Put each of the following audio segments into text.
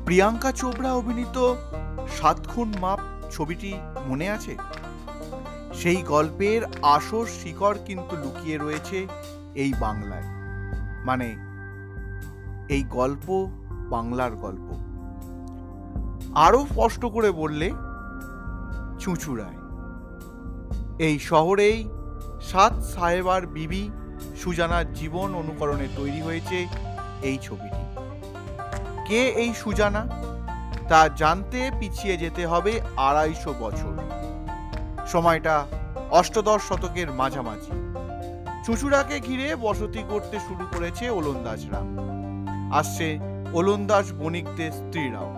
প্রিয়াঙ্কা চোপড়া অভিনীত ৭ খুন মাপ ছবিটি মনে আছে? সেই গল্পের আসল শিকড় কিন্তু লুকিয়ে রয়েছে এই বাংলায়। মানে এই গল্প বাংলার গল্প। আরো স্পষ্ট করে বললে চুঁচুড়ায়। এই শহরেই সাত সাহেবার বিবি সুজানার জীবন অনুকরণে তৈরি হয়েছে এই ছবিটি। কে এই সুজানা তা জানতে পিছিয়ে যেতে হবে ২৫০ বছর। সময়টা অষ্টদশ শতকের মাঝামাঝি। চুঁচুড়াকে ঘিরে বসতি করতে শুরু করেছে ওলন্দাজরা। আসছে ওলন্দাজ বণিকদের স্ত্রীরাও।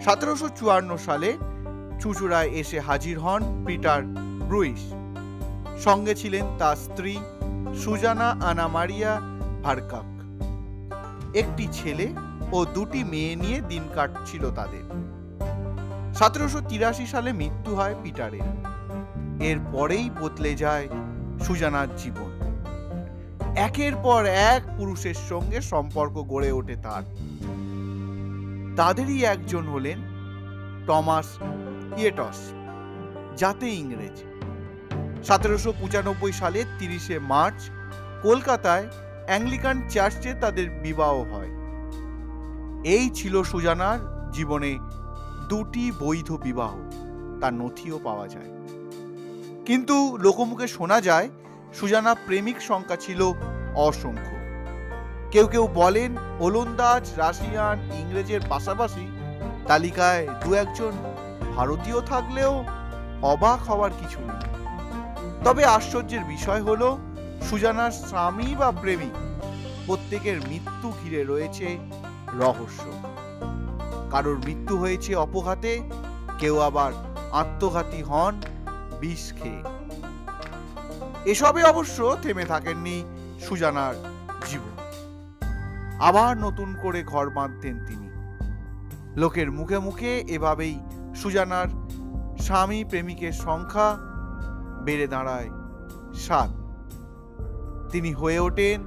১৭৫৪ সালে চুঁচুড়ায় এসে হাজির হন পিটার ব্রুইস। সঙ্গে ছিলেন তার স্ত্রী সুজানা আনা মারিয়া ভারকাক। একটি ছেলে ও দুটি মেয়ে নিয়ে দিন কাটছিল তাদের। ১৭৮৩ সালে মৃত্যু হয় পিটারের। এর পরেই বদলে যায় সুজানার জীবন। একের পর এক পুরুষের সঙ্গে সম্পর্ক গড়ে ওঠে তার। তাদেরই একজন হলেন টমাস ইয়েটস, যাতে ইংরেজ। ১৭৯৫ সালের ৩০ মার্চ কলকাতায় অ্যাংলিকান চার্চে তাদের বিবাহ হয়। এই ছিল সুজানার জীবনে দুটি বৈধ বিবাহ, তার নথিও পাওয়া যায়। কিন্তু লোকমুখে শোনা যায় সুজানা প্রেমিক সংখ্যা ছিল অসংখ্য। কেউ কেউ বলেন ওলন্দাজ, রাশিয়ান, ইংরেজের পাশাপাশি তালিকায় দু একজন ভারতীয় থাকলেও অবাক হওয়ার কিছু নেই। তবে আশ্চর্যের বিষয় হলো সুজানার স্বামী বা প্রেমিক প্রত্যেকের মৃত্যু ঘিরে রয়েছে রহস্য। কারোর মৃত্যু হয়েছে অপঘাতে, কেউ আবার আত্মঘাতী হন বিষ খেয়ে। এসবে অবশ্য থেমে থাকেননি সুজানার জীবন। আবার নতুন করে ঘর বাঁধতেন তিনি। লোকের মুখে মুখে এভাবেই সুজানার স্বামী প্রেমিকের সংখ্যা বেড়ে দাঁড়ায় ৭। তিনি হয়ে ওঠেন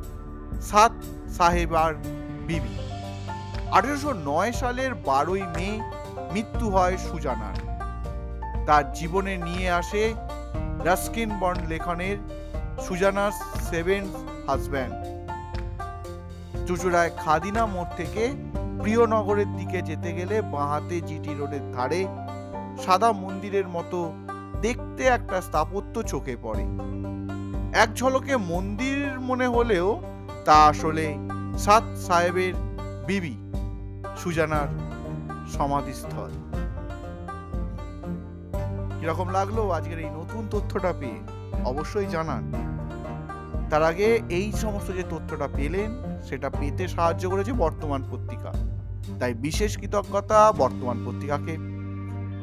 সাত সাহেবার বিবি। ১৮০৯ সালের ১২ই মে মৃত্যু হয় সুজানার। তার জীবনে নিয়ে আসে Ruskin bond লেখনের সুজানার seventh husband. চুঁচুড়ায় Khadina মোড় থেকে প্রিয়নগরের দিকে যেতে গেলে বাঁহাতে জিটি রোডের ধারে সাদা মন্দিরের মতো দেখতে একটা স্থাপত্য চোখে পড়ে। এক ঝলকে মন্দির মনে হলেও তা আসলে সাত সাহেবের বিবি সুজানার সমাধিস্থল। কিরকম লাগলো আজকের এই নতুন তথ্যটা পেয়ে অবশ্যই জানান। তার আগে এই সমস্ত যে তথ্যটা পেলেন সেটা পেতে সাহায্য করেছে বর্তমান পত্রিকা, তাই বিশেষ কৃতজ্ঞতা বর্তমান পত্রিকাকে।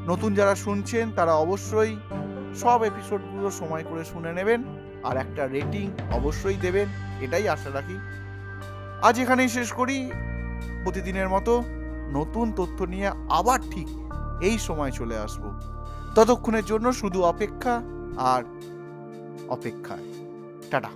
নতুন যারা শুনছেন তারা অবশ্যই সব এপিসোডগুলো সময় করে শুনে নেবেন আর একটা রেটিং অবশ্যই দেবেন, এটাই আশা রাখি। আজ এখানেই শেষ করি। প্রতিদিনের মতো নতুন তথ্য নিয়ে আবার ঠিক এই সময় চলে আসব। ততক্ষণের জন্য শুধু অপেক্ষা আর অপেক্ষায়। টাটা।